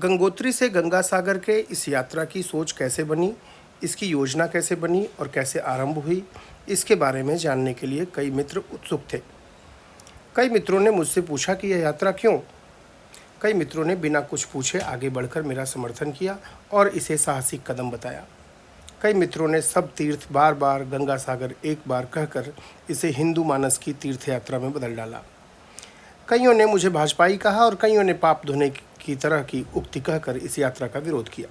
गंगोत्री से गंगासागर के इस यात्रा की सोच कैसे बनी, इसकी योजना कैसे बनी और कैसे आरंभ हुई, इसके बारे में जानने के लिए कई मित्र उत्सुक थे। कई मित्रों ने मुझसे पूछा कि यह यात्रा क्यों। कई मित्रों ने बिना कुछ पूछे आगे बढ़कर मेरा समर्थन किया और इसे साहसिक कदम बताया। कई मित्रों ने सब तीर्थ बार बार गंगासागर एक बार कहकर इसे हिंदू मानस की तीर्थ यात्रा में बदल डाला। कईयों ने मुझे भाजपाई कहा और कईयों ने पाप धोने की तरह की उक्ति कहकर इस यात्रा का विरोध किया।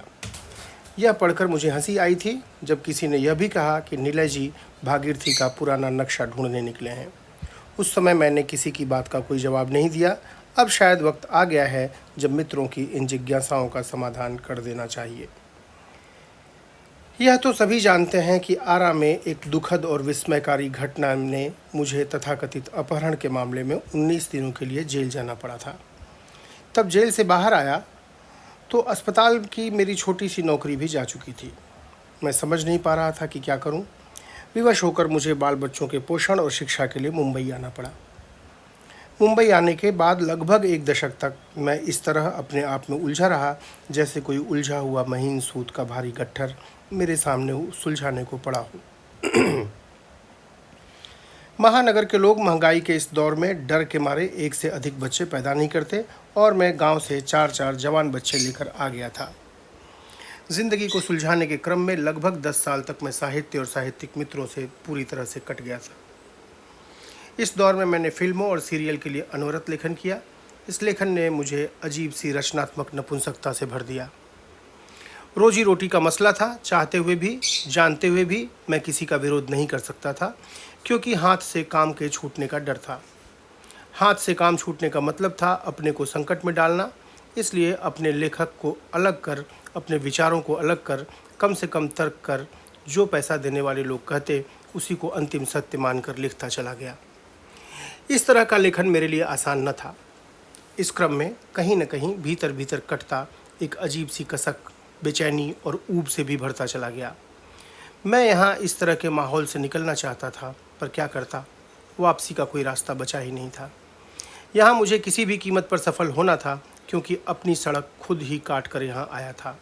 यह पढ़कर मुझे हंसी आई थी जब किसी ने यह भी कहा कि निलय जी भागीरथी का पुराना नक्शा ढूंढने निकले हैं। उस समय मैंने किसी की बात का कोई जवाब नहीं दिया। अब शायद वक्त आ गया है जब मित्रों की इन जिज्ञासाओं का समाधान कर देना चाहिए। यह तो सभी जानते हैं कि आरा में एक दुखद और विस्मयकारी घटना ने मुझे तथाकथित अपहरण के मामले में 19 दिनों के लिए जेल जाना पड़ा था। तब जेल से बाहर आया तो अस्पताल की मेरी छोटी सी नौकरी भी जा चुकी थी। मैं समझ नहीं पा रहा था कि क्या करूं। विवश होकर मुझे बाल बच्चों के पोषण और शिक्षा के लिए मुंबई आना पड़ा। मुंबई आने के बाद लगभग 1 दशक तक मैं इस तरह अपने आप में उलझा रहा जैसे कोई उलझा हुआ महीन सूत का भारी गट्ठर मेरे सामने सुलझाने को पड़ा हो। महानगर के लोग महंगाई के इस दौर में डर के मारे एक से अधिक बच्चे पैदा नहीं करते और मैं गांव से 4-4 जवान बच्चे लेकर आ गया था। जिंदगी को सुलझाने के क्रम में लगभग 10 साल तक मैं साहित्य और साहित्यिक मित्रों से पूरी तरह से कट गया था। इस दौर में मैंने फिल्मों और सीरियल के लिए अनवरत लेखन किया। इस लेखन ने मुझे अजीब सी रचनात्मक नपुंसकता से भर दिया। रोजी रोटी का मसला था। चाहते हुए भी जानते हुए भी मैं किसी का विरोध नहीं कर सकता था, क्योंकि हाथ से काम के छूटने का डर था। हाथ से काम छूटने का मतलब था अपने को संकट में डालना। इसलिए अपने लेखक को अलग कर, अपने विचारों को अलग कर, कम से कम तर्क कर, जो पैसा देने वाले लोग कहते उसी को अंतिम सत्य मानकर लिखता चला गया। इस तरह का लेखन मेरे लिए आसान न था। इस क्रम में कहीं न कहीं भीतर भीतर कटता एक अजीब सी कसक, बेचैनी और ऊब से भी भरता चला गया। मैं यहाँ इस तरह के माहौल से निकलना चाहता था, पर क्या करता। वापसी का कोई रास्ता बचा ही नहीं था। यहाँ मुझे किसी भी कीमत पर सफल होना था, क्योंकि अपनी सड़क खुद ही काट कर यहाँ आया था।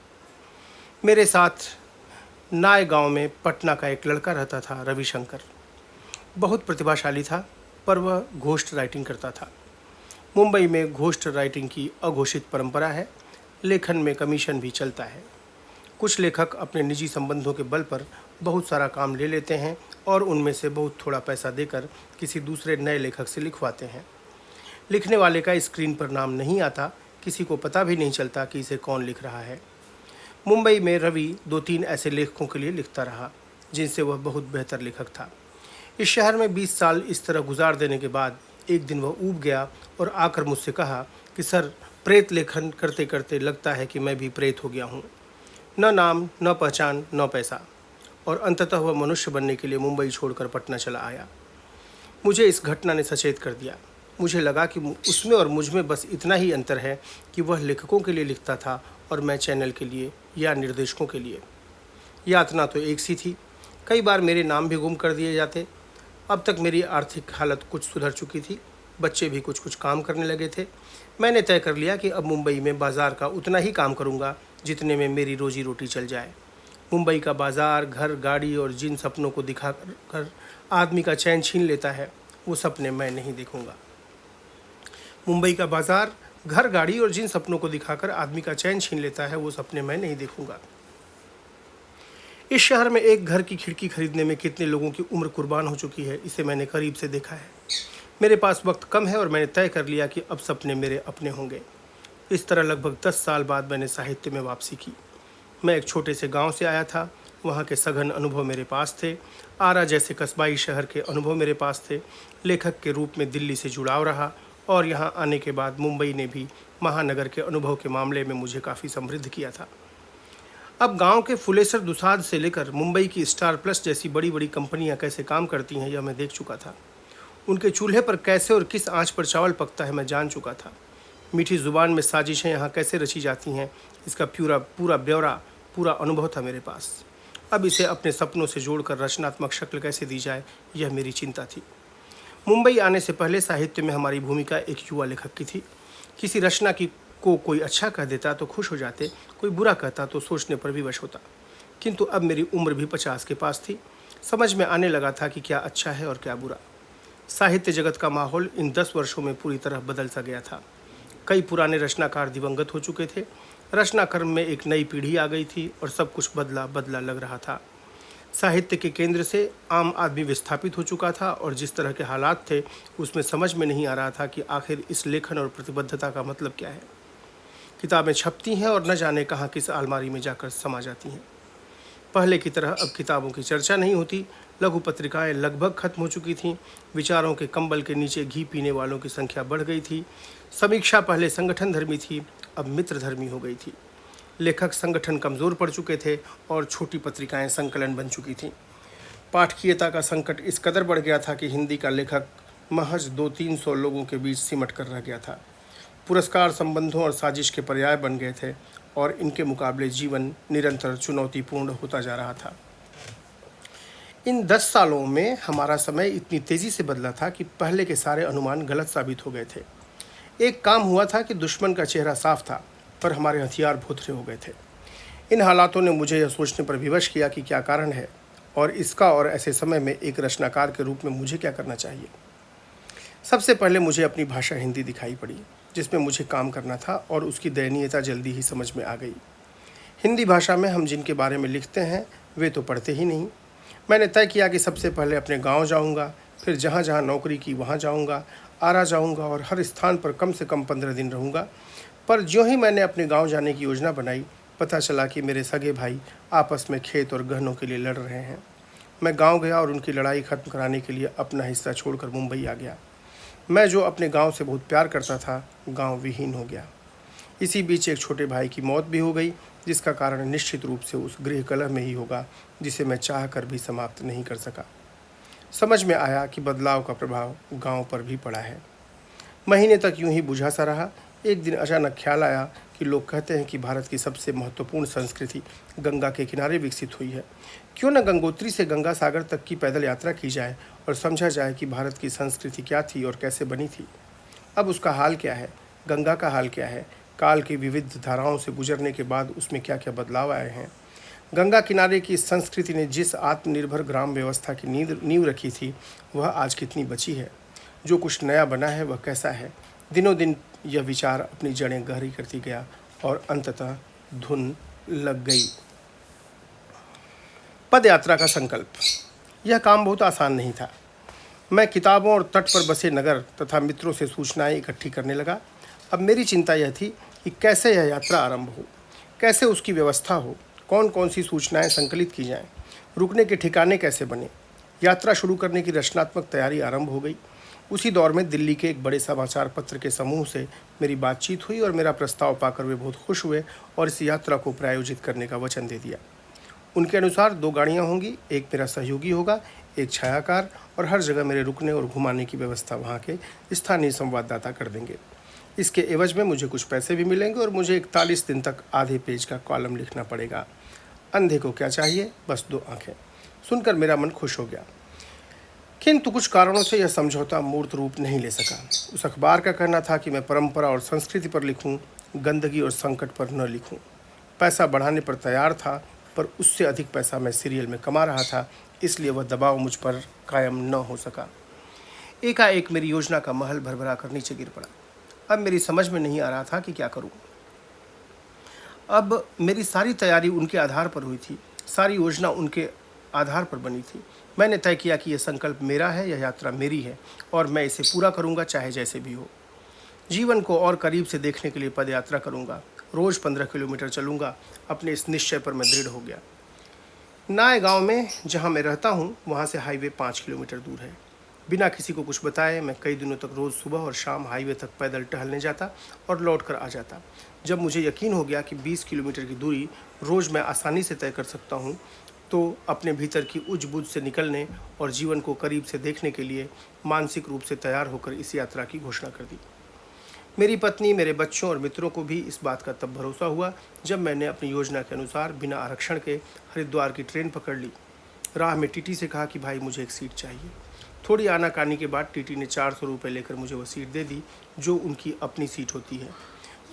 मेरे साथ नाय गांव में पटना का एक लड़का रहता था, रविशंकर। बहुत प्रतिभाशाली था, पर वह घोस्ट राइटिंग करता था। मुंबई में घोस्ट राइटिंग की अघोषित परंपरा है। लेखन में कमीशन भी चलता है। कुछ लेखक अपने निजी संबंधों के बल पर बहुत सारा काम ले लेते हैं और उनमें से बहुत थोड़ा पैसा देकर किसी दूसरे नए लेखक से लिखवाते हैं। लिखने वाले का स्क्रीन पर नाम नहीं आता, किसी को पता भी नहीं चलता कि इसे कौन लिख रहा है। मुंबई में रवि 2-3 ऐसे लेखकों के लिए लिखता रहा जिनसे वह बहुत बेहतर लेखक था। इस शहर में 20 साल इस तरह गुजार देने के बाद एक दिन वह ऊब गया और आकर मुझसे कहा कि सर, प्रेत लेखन करते करते लगता है कि मैं भी प्रेत हो गया हूँ। न नाम, न पहचान, न पैसा। और अंततः वह मनुष्य बनने के लिए मुंबई छोड़कर पटना चला आया। मुझे इस घटना ने सचेत कर दिया। मुझे लगा कि उसमें और मुझ में बस इतना ही अंतर है कि वह लेखकों के लिए लिखता था और मैं चैनल के लिए या निर्देशकों के लिए। यातना तो एक सी थी। कई बार मेरे नाम भी गुम कर दिए जाते। अब तक मेरी आर्थिक हालत कुछ सुधर चुकी थी। बच्चे भी कुछ कुछ काम करने लगे थे। मैंने तय कर लिया कि अब मुंबई में बाज़ार का उतना ही काम करूंगा जितने में मेरी रोजी रोटी चल जाए। मुंबई का बाज़ार, घर, गाड़ी और जिन सपनों को दिखा कर आदमी का चैन छीन लेता है, वो सपने मैं नहीं देखूंगा। मुंबई का बाज़ार, घर, गाड़ी और जिन सपनों को दिखाकर आदमी का चैन छीन लेता है, वो सपने मैं नहीं देखूंगा। इस शहर में एक घर की खिड़की खरीदने में कितने लोगों की उम्र कुर्बान हो चुकी है, इसे मैंने करीब से देखा है। मेरे पास वक्त कम है और मैंने तय कर लिया कि अब सपने मेरे अपने होंगे। इस तरह लगभग 10 साल बाद मैंने साहित्य में वापसी की। मैं एक छोटे से गांव से आया था। वहाँ के सघन अनुभव मेरे पास थे। आरा जैसे कस्बाई शहर के अनुभव मेरे पास थे। लेखक के रूप में दिल्ली से जुड़ाव रहा और यहाँ आने के बाद मुंबई ने भी महानगर के अनुभव के मामले में मुझे काफ़ी समृद्ध किया था। अब गांव के फुलेसर दुसाद से लेकर मुंबई की स्टार प्लस जैसी बड़ी बड़ी कंपनियां कैसे काम करती हैं, यह मैं देख चुका था। उनके चूल्हे पर कैसे और किस आंच पर चावल पकता है, मैं जान चुका था। मीठी ज़ुबान में साजिशें यहाँ कैसे रची जाती हैं, इसका पूरा ब्यौरा, पूरा अनुभव था मेरे पास। अब इसे अपने सपनों से जोड़कर रचनात्मक शक्ल कैसे दी जाए, यह मेरी चिंता थी। मुंबई आने से पहले साहित्य में हमारी भूमिका एक युवा लेखक की थी। किसी रचना की को कोई अच्छा कह देता तो खुश हो जाते, कोई बुरा कहता तो सोचने पर विवश होता। किंतु अब मेरी उम्र भी 50 के पास थी। समझ में आने लगा था कि क्या अच्छा है और क्या बुरा। साहित्य जगत का माहौल इन 10 वर्षों में पूरी तरह बदल सा गया था। कई पुराने रचनाकार दिवंगत हो चुके थे। रचना कर्म में एक नई पीढ़ी आ गई थी और सब कुछ बदला बदला लग रहा था। साहित्य के केंद्र से आम आदमी विस्थापित हो चुका था और जिस तरह के हालात थे उसमें समझ में नहीं आ रहा था कि आखिर इस लेखन और प्रतिबद्धता का मतलब क्या है। किताबें छपती हैं और न जाने कहाँ किस अलमारी में जाकर समा जाती हैं। पहले की तरह अब किताबों की चर्चा नहीं होती। लघु पत्रिकाएं लगभग खत्म हो चुकी थीं। विचारों के कंबल के नीचे घी पीने वालों की संख्या बढ़ गई थी। समीक्षा पहले संगठन धर्मी थी, अब मित्र धर्मी हो गई थी। लेखक संगठन कमज़ोर पड़ चुके थे और छोटी पत्रिकाएं संकलन बन चुकी थीं। पाठकीयता का संकट इस कदर बढ़ गया था कि हिंदी का लेखक महज 200-300 लोगों के बीच सिमट कर रह गया था। पुरस्कार संबंधों और साजिश के पर्याय बन गए थे और इनके मुकाबले जीवन निरंतर चुनौतीपूर्ण होता जा रहा था। इन 10 सालों में हमारा समय इतनी तेज़ी से बदला था कि पहले के सारे अनुमान गलत साबित हो गए थे। एक काम हुआ था कि दुश्मन का चेहरा साफ था पर हमारे हथियार भुतरे हो गए थे। इन हालातों ने मुझे यह सोचने पर विवश किया कि क्या कारण है और इसका और ऐसे समय में एक रचनाकार के रूप में मुझे क्या करना चाहिए। सबसे पहले मुझे अपनी भाषा हिंदी दिखाई पड़ी जिसमें मुझे काम करना था और उसकी दयनीयता जल्दी ही समझ में आ गई। हिंदी भाषा में हम जिनके बारे में लिखते हैं वे तो पढ़ते ही नहीं। मैंने तय किया कि सबसे पहले अपने गांव जाऊंगा, फिर जहां जहां नौकरी की वहां जाऊंगा, आरा जाऊंगा और हर स्थान पर कम से कम 15 दिन रहूंगा। पर ज्यों ही मैंने अपने गांव जाने की योजना बनाई, पता चला कि मेरे सगे भाई आपस में खेत और गहनों के लिए लड़ रहे हैं। मैं गांव गया और उनकी लड़ाई खत्म कराने के लिए अपना हिस्सा छोड़कर मुंबई आ गया। मैं जो अपने गांव से बहुत प्यार करता था, गांव विहीन हो गया। इसी बीच एक छोटे भाई की मौत भी हो गई, जिसका कारण निश्चित रूप से उस गृह कलह में ही होगा जिसे मैं चाह कर भी समाप्त नहीं कर सका। समझ में आया कि बदलाव का प्रभाव गांव पर भी पड़ा है। महीने तक यूं ही बुझा सा रहा। एक दिन अचानक ख्याल आया कि लोग कहते हैं कि भारत की सबसे महत्वपूर्ण संस्कृति गंगा के किनारे विकसित हुई है। क्यों न गंगोत्री से गंगा सागर तक की पैदल यात्रा की जाए और समझा जाए कि भारत की संस्कृति क्या थी और कैसे बनी थी। अब उसका हाल क्या है, गंगा का हाल क्या है, काल की विविध धाराओं से गुजरने के बाद उसमें क्या क्या बदलाव आए हैं। गंगा किनारे की संस्कृति ने जिस आत्मनिर्भर ग्राम व्यवस्था की नींव रखी थी वह आज कितनी बची है। जो कुछ नया बना है वह कैसा है। दिनों दिन यह विचार अपनी जड़ें गहरी करती गया और अंततः धुन लग गई। पद यात्रा का संकल्प। यह काम बहुत आसान नहीं था। मैं किताबों और तट पर बसे नगर तथा मित्रों से सूचनाएं इकट्ठी करने लगा। अब मेरी चिंता यह थी कि कैसे यह यात्रा आरंभ हो, कैसे उसकी व्यवस्था हो, कौन कौन सी सूचनाएं संकलित की जाएं, रुकने के ठिकाने कैसे बने। यात्रा शुरू करने की रचनात्मक तैयारी आरंभ हो गई। उसी दौर में दिल्ली के एक बड़े समाचार पत्र के समूह से मेरी बातचीत हुई और मेरा प्रस्ताव पाकर वे बहुत खुश हुए और इस यात्रा को प्रायोजित करने का वचन दे दिया। उनके अनुसार 2 गाड़ियां होंगी, एक मेरा सहयोगी होगा, एक छायाकार, और हर जगह मेरे रुकने और घुमाने की व्यवस्था वहाँ के स्थानीय संवाददाता कर देंगे। इसके एवज में मुझे कुछ पैसे भी मिलेंगे और मुझे 41 दिन तक आधे पेज का कॉलम लिखना पड़ेगा। अंधे को क्या चाहिए, बस 2 आंखें। सुनकर मेरा मन खुश हो गया, किंतु कुछ कारणों से यह समझौता मूर्त रूप नहीं ले सका। उस अखबार का कहना था कि मैं परंपरा और संस्कृति पर लिखूं, गंदगी और संकट पर न लिखूं। पैसा बढ़ाने पर तैयार था, पर उससे अधिक पैसा मैं सीरियल में कमा रहा था, इसलिए वह दबाव मुझ पर कायम न हो सका। एकाएक मेरी योजना का महल भरभरा कर नीचे गिर पड़ा। अब मेरी समझ में नहीं आ रहा था कि क्या करूं। अब मेरी सारी तैयारी उनके आधार पर हुई थी, सारी योजना उनके आधार पर बनी थी। मैंने तय किया कि यह संकल्प मेरा है, यह यात्रा मेरी है और मैं इसे पूरा करूंगा, चाहे जैसे भी हो। जीवन को और करीब से देखने के लिए पद यात्रा करूंगा, रोज़ 15 किलोमीटर चलूंगा। अपने इस निश्चय पर मैं दृढ़ हो गया। नाय गांव में जहां मैं रहता हूं वहां से हाईवे 5 किलोमीटर दूर है। बिना किसी को कुछ बताए मैं कई दिनों तक रोज़ सुबह और शाम हाईवे तक पैदल टहलने जाता और लौट कर आ जाता। जब मुझे यकीन हो गया कि 20 किलोमीटर की दूरी रोज़ मैं आसानी से तय कर सकता हूँ, तो अपने भीतर की उच्च-बुझ से निकलने और जीवन को करीब से देखने के लिए मानसिक रूप से तैयार होकर इस यात्रा की घोषणा कर दी। मेरी पत्नी, मेरे बच्चों और मित्रों को भी इस बात का तब भरोसा हुआ जब मैंने अपनी योजना के अनुसार बिना आरक्षण के हरिद्वार की ट्रेन पकड़ ली। राह में टीटी से कहा कि भाई मुझे एक सीट चाहिए। थोड़ी आनाकानी के बाद टीटी ने 400 रुपये लेकर मुझे वो सीट दे दी, जो उनकी अपनी सीट होती है।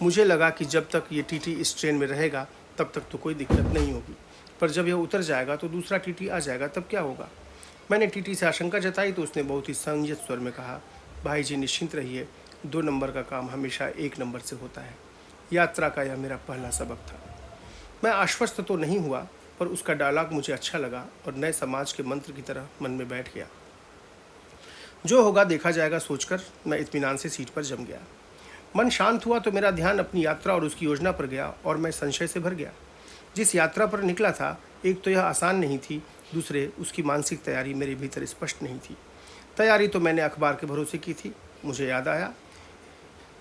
मुझे लगा कि जब तक ये टीटी इस ट्रेन में रहेगा तब तक तो कोई दिक्कत नहीं होगी, पर जब यह उतर जाएगा तो दूसरा टीटी आ जाएगा, तब क्या होगा। मैंने टीटी से आशंका जताई तो उसने बहुत ही संयत स्वर में कहा, भाई जी निश्चिंत रहिए, 2 नंबर का काम हमेशा 1 नंबर से होता है। यात्रा का यह मेरा पहला सबक था। मैं आश्वस्त तो नहीं हुआ, पर उसका डायलॉग मुझे अच्छा लगा और नए समाज के मंत्र की तरह मन में बैठ गया। जो होगा देखा जाएगा सोचकर मैं इत्मीनान से सीट पर जम गया। मन शांत हुआ तो मेरा ध्यान अपनी यात्रा और उसकी योजना पर गया और मैं संशय से भर गया। जिस यात्रा पर निकला था, एक तो यह आसान नहीं थी, दूसरे उसकी मानसिक तैयारी मेरे भीतर स्पष्ट नहीं थी। तैयारी तो मैंने अखबार के भरोसे की थी। मुझे याद आया,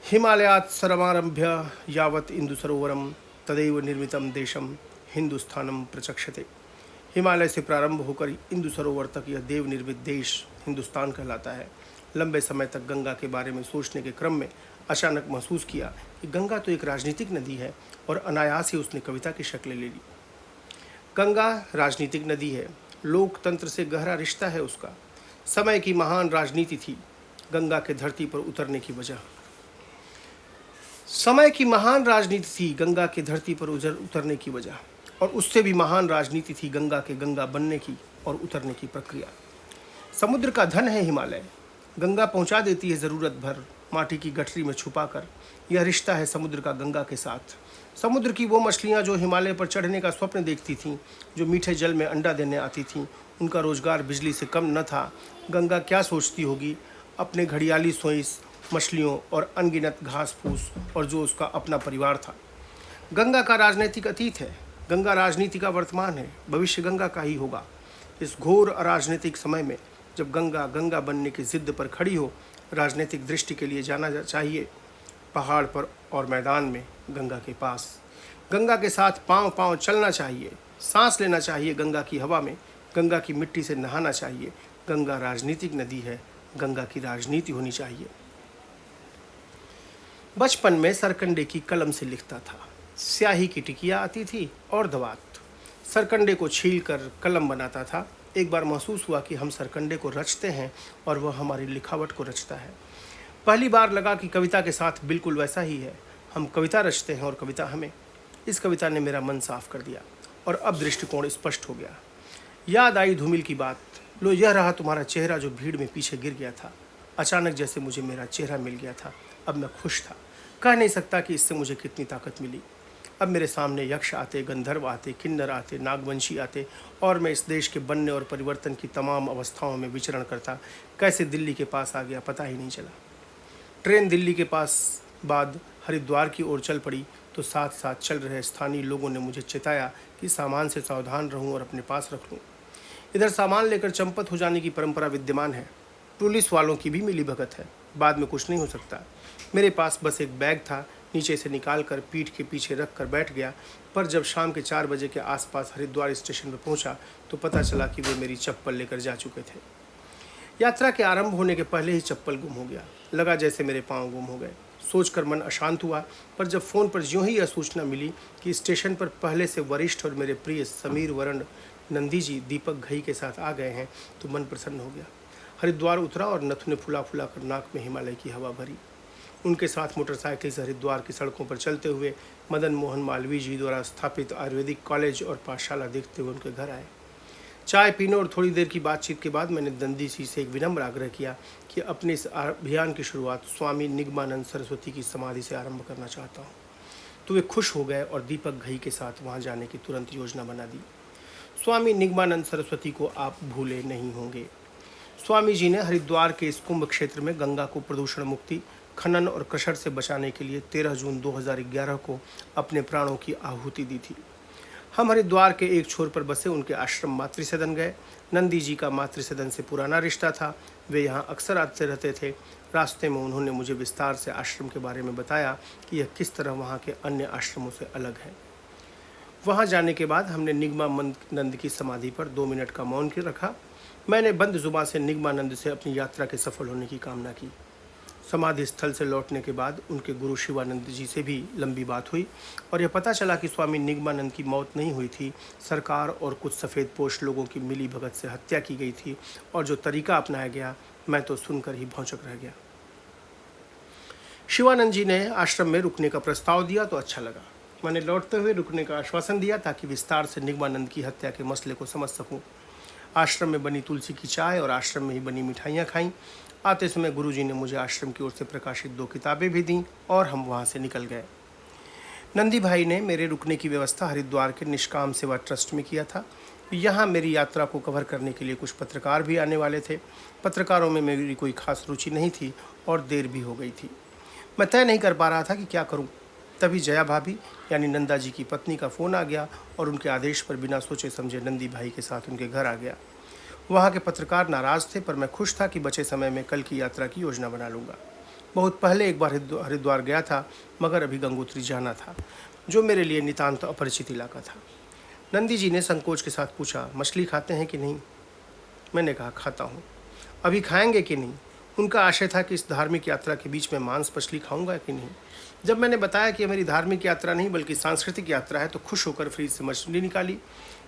हिमालयात् सर्वमारभ्य यावत् इंदु सरोवरम तदैव निर्मितम देशम हिंदुस्थानम प्रचक्षते। हिमालय से प्रारंभ होकर इंदु सरोवर तक यह देव निर्मित देश हिंदुस्तान कहलाता है। लंबे समय तक गंगा के बारे में सोचने के क्रम में अचानक महसूस किया कि गंगा तो एक राजनीतिक नदी है और अनायास ही उसने कविता की शक्ल ले ली। गंगा राजनीतिक नदी है, लोकतंत्र से गहरा रिश्ता है उसका। समय की महान राजनीति थी गंगा के धरती पर उतरने की वजह। समय की महान राजनीति थी गंगा के धरती पर उतरने की वजह, और उससे भी महान राजनीति थी गंगा के गंगा बनने की और उतरने की प्रक्रिया। समुद्र का धन है हिमालय, गंगा पहुंचा देती है ज़रूरत भर माटी की गठरी में छुपाकर। यह रिश्ता है समुद्र का गंगा के साथ। समुद्र की वो मछलियां जो हिमालय पर चढ़ने का स्वप्न देखती थीं, जो मीठे जल में अंडा देने आती थीं, उनका रोजगार बिजली से कम न था। गंगा क्या सोचती होगी अपने घड़ियाली सोइस मछलियों और अनगिनत घास फूस और जो उसका अपना परिवार था। गंगा का राजनीतिक अतीत है, गंगा राजनीति का वर्तमान है, भविष्य गंगा का ही होगा। इस घोर अराजनीतिक समय में जब गंगा गंगा बनने की जिद पर खड़ी हो, राजनीतिक दृष्टि के लिए जाना चाहिए पहाड़ पर और मैदान में गंगा के पास। गंगा के साथ पांव पांव चलना चाहिए, सांस लेना चाहिए गंगा की हवा में, गंगा की मिट्टी से नहाना चाहिए। गंगा राजनीतिक नदी है, गंगा की राजनीति होनी चाहिए। बचपन में सरकंडे की कलम से लिखता था। स्याही की टिकिया आती थी और दवात। सरकंडे को छील कर कलम बनाता था। एक बार महसूस हुआ कि हम सरकंडे को रचते हैं और वह हमारी लिखावट को रचता है। पहली बार लगा कि कविता के साथ बिल्कुल वैसा ही है, हम कविता रचते हैं और कविता हमें। इस कविता ने मेरा मन साफ कर दिया और अब दृष्टिकोण स्पष्ट हो गया। याद आई धूमिल की बात, लो यह रहा तुम्हारा चेहरा जो भीड़ में पीछे गिर गया था। अचानक जैसे मुझे मेरा चेहरा मिल गया था। अब मैं खुश था, कह नहीं सकता कि इससे मुझे कितनी ताकत मिली। अब मेरे सामने यक्ष आते, गंधर्व आते, किन्नर आते, नागवंशी आते और मैं इस देश के बनने और परिवर्तन की तमाम अवस्थाओं में विचरण करता। कैसे दिल्ली के पास आ गया पता ही नहीं चला। ट्रेन दिल्ली के पास बाद हरिद्वार की ओर चल पड़ी तो साथ साथ चल रहे स्थानीय लोगों ने मुझे चेताया कि सामान से सावधान रहूं और अपने पास रख लूं। इधर सामान लेकर चंपत हो जाने की परंपरा विद्यमान है। पुलिस वालों की भी मिली भगत है, बाद में कुछ नहीं हो सकता। मेरे पास बस एक बैग था, नीचे से निकाल कर पीठ के पीछे रख कर बैठ गया। पर जब शाम के 4 बजे के आसपास हरिद्वार स्टेशन पर पहुंचा तो पता चला कि वे मेरी चप्पल लेकर जा चुके थे। यात्रा के आरंभ होने के पहले ही चप्पल गुम हो गया। लगा जैसे मेरे पाँव गुम हो गए। सोचकर मन अशांत हुआ, पर जब फ़ोन पर यूं ही यह सूचना मिली कि स्टेशन पर पहले से वरिष्ठ और मेरे प्रिय समीर वरण नंदी जी दीपक घई के साथ आ गए हैं तो मन प्रसन्न हो गया। हरिद्वार उतरा और नथुने फुला फुला कर नाक में हिमालय की हवा भरी। उनके साथ मोटरसाइकिल से हरिद्वार की सड़कों पर चलते हुए मदन मोहन मालवीय जी द्वारा स्थापित आयुर्वेदिक कॉलेज और पाठशाला देखते हुए उनके घर आए। चाय पीने और थोड़ी देर की बातचीत के बाद मैंने नंदी जी से एक विनम्र आग्रह किया कि अपने इस अभियान की शुरुआत स्वामी निगमानंद सरस्वती की समाधि से आरंभ करना चाहता हूँ। तो वे खुश हो गए और दीपक घई के साथ वहाँ जाने की तुरंत योजना बना दी। स्वामी निगमानंद सरस्वती को आप भूले नहीं होंगे। स्वामी जी ने हरिद्वार के इस कुंभ क्षेत्र में गंगा को प्रदूषण मुक्ति, खनन और क्रशर से बचाने के लिए 13 जून 2011 को अपने प्राणों की आहुति दी थी। हम हरिद्वार के एक छोर पर बसे उनके आश्रम मातृसदन गए। नंदी जी का मातृसदन से पुराना रिश्ता था, वे यहाँ अक्सर आते रहते थे। रास्ते में उन्होंने मुझे विस्तार से आश्रम के बारे में बताया कि यह किस तरह वहाँ के अन्य आश्रमों से अलग है। वहाँ जाने के बाद हमने निगमानंद की समाधि पर 2 मिनट का मौन रखा। मैंने बंद जुबान से निगमानंद से अपनी यात्रा के सफल होने की कामना की। समाधि स्थल से लौटने के बाद उनके गुरु शिवानंद जी से भी लंबी बात हुई और यह पता चला कि स्वामी निगमानंद की मौत नहीं हुई थी, सरकार और कुछ सफ़ेद पोश लोगों की मिली भगत से हत्या की गई थी। और जो तरीका अपनाया गया, मैं तो सुनकर ही भौंचक रह गया। शिवानंद जी ने आश्रम में रुकने का प्रस्ताव दिया तो अच्छा लगा। मैंने लौटते हुए रुकने का आश्वासन दिया ताकि विस्तार से निगमानंद की हत्या के मसले को समझ सकूं। आश्रम में बनी तुलसी की चाय और आश्रम में ही बनी मिठाइयाँ खाईं। आते समय गुरुजी ने मुझे आश्रम की ओर से प्रकाशित 2 किताबें भी दीं और हम वहाँ से निकल गए। नंदी भाई ने मेरे रुकने की व्यवस्था हरिद्वार के निष्काम सेवा ट्रस्ट में किया था। यहाँ मेरी यात्रा को कवर करने के लिए कुछ पत्रकार भी आने वाले थे। पत्रकारों में मेरी कोई खास रुचि नहीं थी और देर भी हो गई थी। मैं तय नहीं कर पा रहा था कि क्या करूं। तभी जया भाभी यानी नंदा जी की पत्नी का फ़ोन आ गया और उनके आदेश पर बिना सोचे समझे नंदी भाई के साथ उनके घर आ गया। वहाँ के पत्रकार नाराज़ थे, पर मैं खुश था कि बचे समय में कल की यात्रा की योजना बना लूँगा। बहुत पहले एक बार हरिद्वार गया था, मगर अभी गंगोत्री जाना था, जो मेरे लिए नितांत अपरिचित इलाका था। नंदी जी ने संकोच के साथ पूछा, मछली खाते हैं कि नहीं? मैंने कहा, खाता हूँ। अभी खाएंगे कि नहीं? उनका आशय था कि इस धार्मिक यात्रा के बीच में मांस मछली खाऊंगा कि नहीं। जब मैंने बताया कि मेरी धार्मिक यात्रा नहीं बल्कि सांस्कृतिक यात्रा है, तो खुश होकर फ्रीज से मछली निकाली।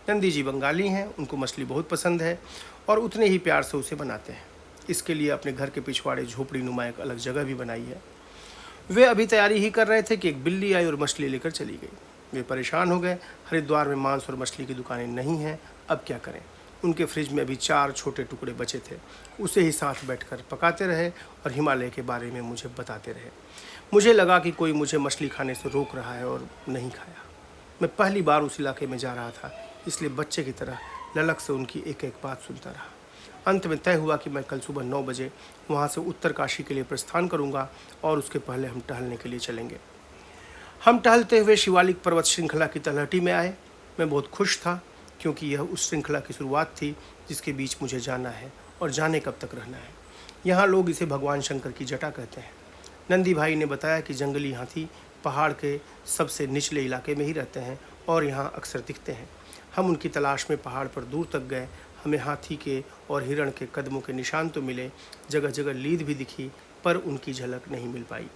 नंदी जी बंगाली हैं, उनको मछली बहुत पसंद है और उतने ही प्यार से उसे बनाते हैं। इसके लिए अपने घर के पिछवाड़े झोपड़ी नुमा एक अलग जगह भी बनाई है। वे अभी तैयारी ही कर रहे थे कि एक बिल्ली आई और मछली लेकर चली गई। वे परेशान हो गए। हरिद्वार में मांस और मछली की दुकानें नहीं हैं, अब क्या करें। उनके फ्रिज में अभी 4 छोटे टुकड़े बचे थे। उसे ही साथ बैठकर पकाते रहे और हिमालय के बारे में मुझे बताते रहे। मुझे लगा कि कोई मुझे मछली खाने से रोक रहा है और नहीं खाया। मैं पहली बार उस इलाके में जा रहा था, इसलिए बच्चे की तरह ललक से उनकी एक एक बात सुनता रहा। अंत में तय हुआ कि मैं कल सुबह 9 बजे वहाँ से उत्तर काशी के लिए प्रस्थान करूँगा और उसके पहले हम टहलने के लिए चलेंगे। हम टहलते हुए शिवालिक पर्वत श्रृंखला की तलहटी में आए। मैं बहुत खुश था, क्योंकि यह उस श्रृंखला की शुरुआत थी जिसके बीच मुझे जाना है और जाने कब तक रहना है। यहाँ लोग इसे भगवान शंकर की जटा कहते हैं। नंदी भाई ने बताया कि जंगली हाथी पहाड़ के सबसे निचले इलाके में ही रहते हैं और यहाँ अक्सर दिखते हैं। हम उनकी तलाश में पहाड़ पर दूर तक गए। हमें हाथी के और हिरण के कदमों के निशान तो मिले, जगह जगह लीद भी दिखी, पर उनकी झलक नहीं मिल पाई।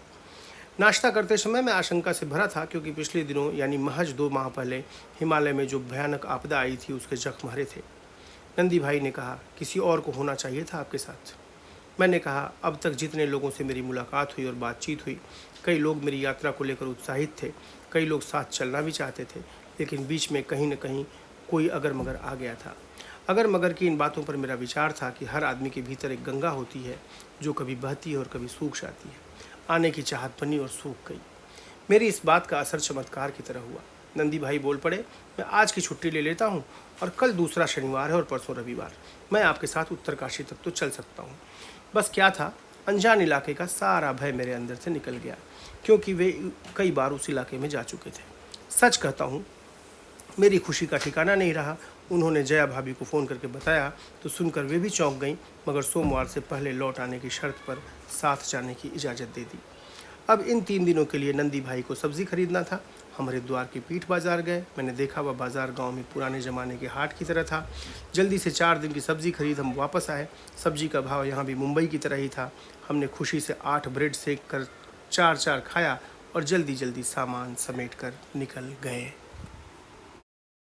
नाश्ता करते समय मैं आशंका से भरा था, क्योंकि पिछले दिनों यानी महज 2 माह पहले हिमालय में जो भयानक आपदा आई थी उसके जख्म हरे थे। नंदी भाई ने कहा, किसी और को होना चाहिए था आपके साथ। मैंने कहा, अब तक जितने लोगों से मेरी मुलाकात हुई और बातचीत हुई, कई लोग मेरी यात्रा को लेकर उत्साहित थे, कई लोग साथ चलना भी चाहते थे, लेकिन बीच में कहीं न कहीं कोई अगर मगर आ गया था। अगर मगर की इन बातों पर मेरा विचार था कि हर आदमी के भीतर एक गंगा होती है जो कभी बहती है और कभी सूख जाती है। आने की चाहत बनी और सूख गई। मेरी इस बात का असर चमत्कार की तरह हुआ। नंदी भाई बोल पड़े, मैं आज की छुट्टी ले लेता हूँ और कल दूसरा शनिवार है और परसों रविवार। मैं आपके साथ उत्तरकाशी तक तो चल सकता हूँ। बस क्या था, अनजान इलाके का सारा भय मेरे अंदर से निकल गया, क्योंकि वे कई बार उस इलाके में जा चुके थे। सच कहता हूँ, मेरी खुशी का ठिकाना नहीं रहा। उन्होंने जया भाभी को फ़ोन करके बताया तो सुनकर वे भी चौंक गईं, मगर सोमवार से पहले लौट आने की शर्त पर साथ जाने की इजाज़त दे दी। अब इन 3 दिनों के लिए नंदी भाई को सब्ज़ी खरीदना था। हम हरिद्वार के पीठ बाज़ार गए। मैंने देखा वह बाज़ार गांव में पुराने ज़माने के हाट की तरह था। जल्दी से 4 दिन की सब्ज़ी खरीद हम वापस आए। सब्ज़ी का भाव यहाँ भी मुंबई की तरह ही था। हमने खुशी से 8 ब्रेड सेक कर 4-4 खाया और जल्दी जल्दी सामान समेट कर निकल गए।